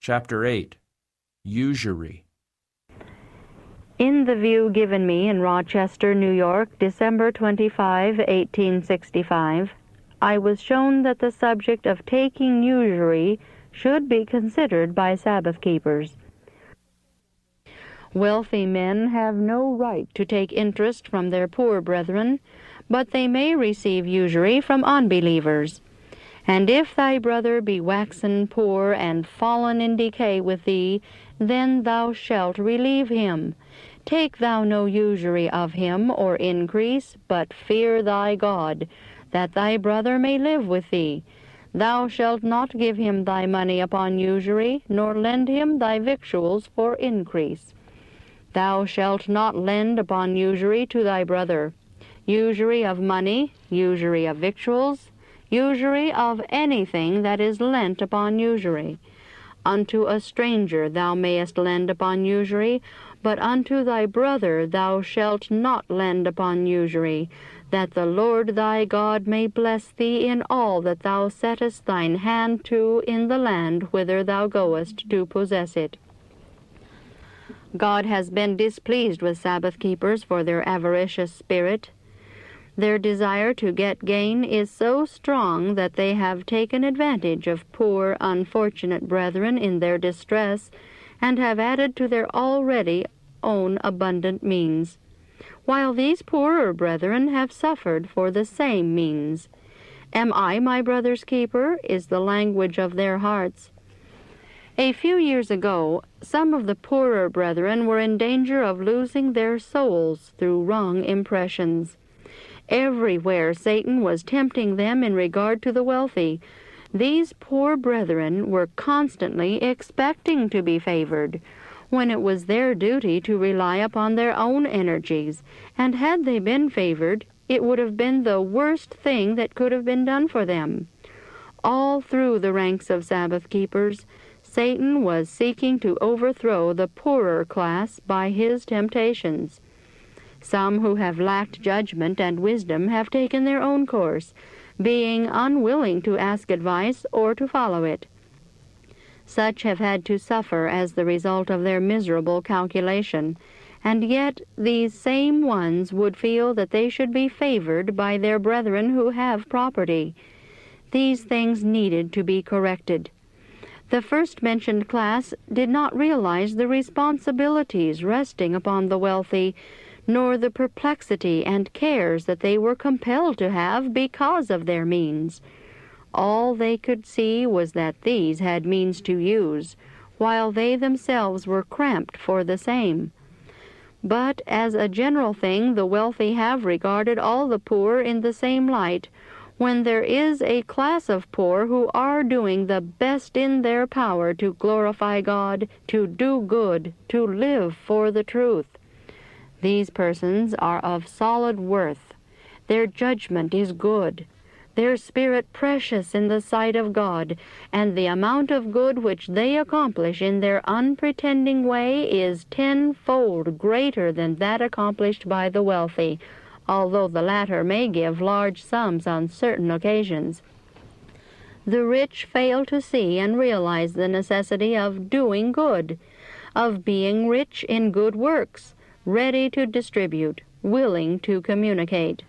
Chapter 8. Usury. In the view given me in Rochester, New York, December 25, 1865, I was shown that the subject of taking usury should be considered by Sabbath keepers. Wealthy men have no right to take interest from their poor brethren, but they may receive usury from unbelievers. And if thy brother be waxen poor and fallen in decay with thee, then thou shalt relieve him. Take thou no usury of him or increase, but fear thy God, that thy brother may live with thee. Thou shalt not give him thy money upon usury, nor lend him thy victuals for increase. Thou shalt not lend upon usury to thy brother. Usury of money, usury of victuals, usury of anything that is lent upon usury. Unto a stranger thou mayest lend upon usury, but unto thy brother thou shalt not lend upon usury, that the Lord thy God may bless thee in all that thou settest thine hand to in the land whither thou goest to possess it. God has been displeased with Sabbath keepers for their avaricious spirit. Their desire to get gain is so strong that they have taken advantage of poor, unfortunate brethren in their distress, and have added to their already own abundant means, while these poorer brethren have suffered for the same means. Am I my brother's keeper? Is the language of their hearts. A few years ago, some of the poorer brethren were in danger of losing their souls through wrong impressions. Everywhere Satan was tempting them in regard to the wealthy. These poor brethren were constantly expecting to be favored, when it was their duty to rely upon their own energies, and had they been favored, it would have been the worst thing that could have been done for them. All through the ranks of Sabbath keepers, Satan was seeking to overthrow the poorer class by his temptations. Some who have lacked judgment and wisdom have taken their own course, being unwilling to ask advice or to follow it. Such have had to suffer as the result of their miserable calculation, and yet these same ones would feel that they should be favored by their brethren who have property. These things needed to be corrected. The first-mentioned class did not realize the responsibilities resting upon the wealthy, nor the perplexity and cares that they were compelled to have because of their means. All they could see was that these had means to use, while they themselves were cramped for the same. But as a general thing, the wealthy have regarded all the poor in the same light, when there is a class of poor who are doing the best in their power to glorify God, to do good, to live for the truth. These persons are of solid worth. Their judgment is good, their spirit precious in the sight of God, and the amount of good which they accomplish in their unpretending way is tenfold greater than that accomplished by the wealthy, although the latter may give large sums on certain occasions. The rich fail to see and realize the necessity of doing good, of being rich in good works, ready to distribute, willing to communicate.